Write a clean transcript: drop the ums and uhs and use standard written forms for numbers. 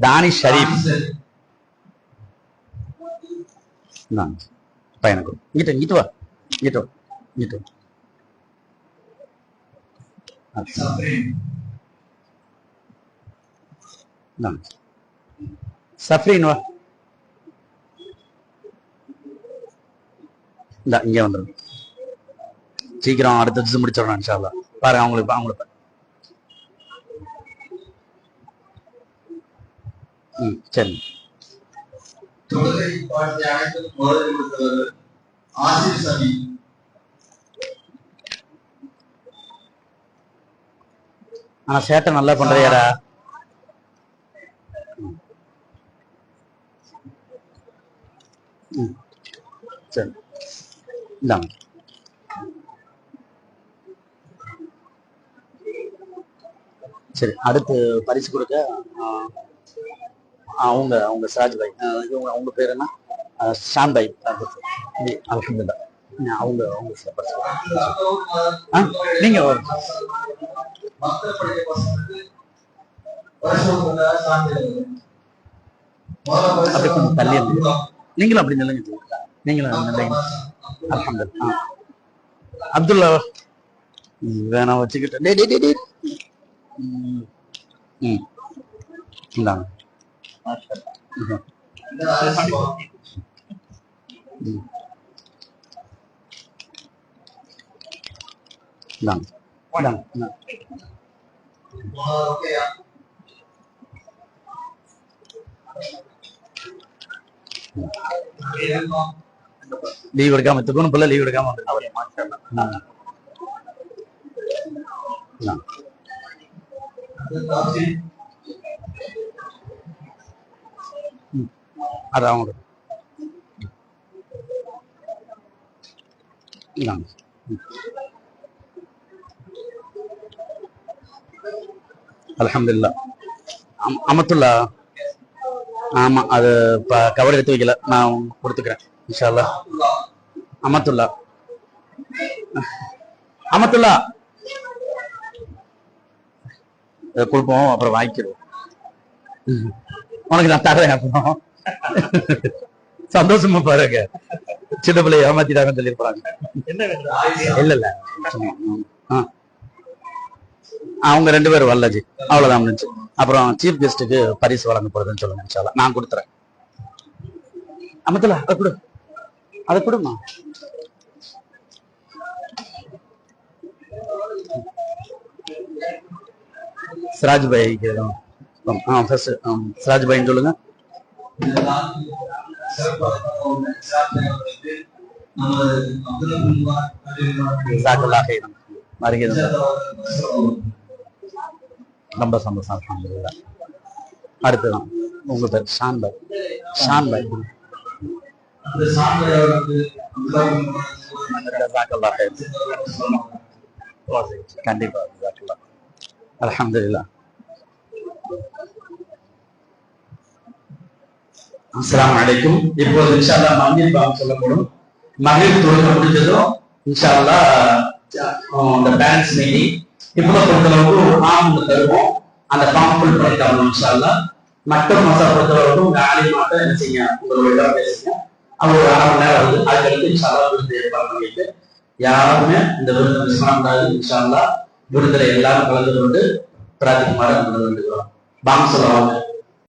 தானிஷ் ஷரீப் பையனுக்கு இங்கிட்டு வா இங்கிட்டு வா இங்கிட்டு சஃப்ரீன் வா இந்த இங்கே வந்துடும் சீக்கிரம் அடுத்த முடிச்சிடணும் இன்ஷா அல்லாஹ். பாருங்க அவங்களுக்கு சரி ஆனா சேட்டை நல்லா பண்றியாடா. சரி இந்தாங்க. சரி அடுத்து பரிசு கொடுக்க அவங்க சிராஜ் பாய், அவங்க பேர் என்ன, ஷான் பாய். அல்ஹம்துலில்லாஹ் அவங்க சில பரிசு நீங்க அப்படி கொஞ்சம் தள்ளி நீங்களும் அப்படி நில்லுங்க. நீங்களும் அல்ஹம்துலில்லாஹ். அப்துல்லா வேணாம் வச்சுக்கிட்டேன். இந்தாங்க லீவ் எடுக்காம துக்கணும் போல லீவ் எடுக்காம அது அவங்க அல்ஹம்துலில்லாஹ். அமத்துல்லா ஆமா அது கவர் எடுத்து வைக்கல, நான் கொடுத்துக்கிறேன் இன்ஷா அல்லாஹ். அமத்துல்லா கொடுப்போம், அப்புறம் வாங்கிக்கிறோம். உனக்கு நான் தரேன் அப்புறம். சந்தோஷமா பாருங்க, சின்ன பிள்ளை ஏமாத்திட்டாங்கன்னு சொல்லியிருப்பாங்க. இல்ல இல்ல அவங்க 2 பேரும் வரலஜி, அவ்வளவுதான் முடிஞ்சு. அப்புறம் சீஃப் கெஸ்ட்டுக்கு பரிசு வழங்க போறதுன்னு சொல்லுங்க இன்ஷா அல்லாஹ். நான் கொடுத்துறேன். அமத்துல அதை கொடுமா. சிராஜ் பாய்க்கு சிராஜ் பாய்ன்னு சொல்லுங்க. ரொம்ப சந்தோஷம் அல்ஹம்துலில்லாஹ். அடுத்துதான் உங்க பேர் ஷான் பாய். கண்டிப்பா அல்ஹம்துலில்லாஹ். அஸ்ஸலாமு அலைக்கும். இப்போது இன்ஷா அல்லாஹ் மக்ரிப் பாங்க் சொல்லப்படும். மக்ரிப் தொழுகை முடிஞ்சதும் இன்ஷா அல்லாஹ் இந்த பேரண்ட்ஸ் மீட்டிங் இப்போ பொறுத்தளவுக்கு ஒரு ஃபார்ம் தருவோம், அந்த ஃபார்ம் ஃபுல் பண்ணி தரணும் இன்ஷா அல்லாஹ். மற்ற மசா பொறுத்தளவுக்கு உங்க ஆலிமாட்ட என்ன செய்யுங்க, உங்களோட பேசுங்க. அவங்க ஒரு 1/2 மணி நேரம் வருது. அதுக்கடுத்து இன்ஷா அல்லாஹ் விருது ஏற்பாடு பண்ணிட்டு யாருமே இந்த விருது மிஸ் பண்ணக்கூடாது. இன்ஷா அல்லாஹ் விருதுல எல்லாரும் கலந்து கொண்டு பிரார்த்திக்குமாறு வேண்டுகிறோம். பாங்க் சொல்லுவாங்க.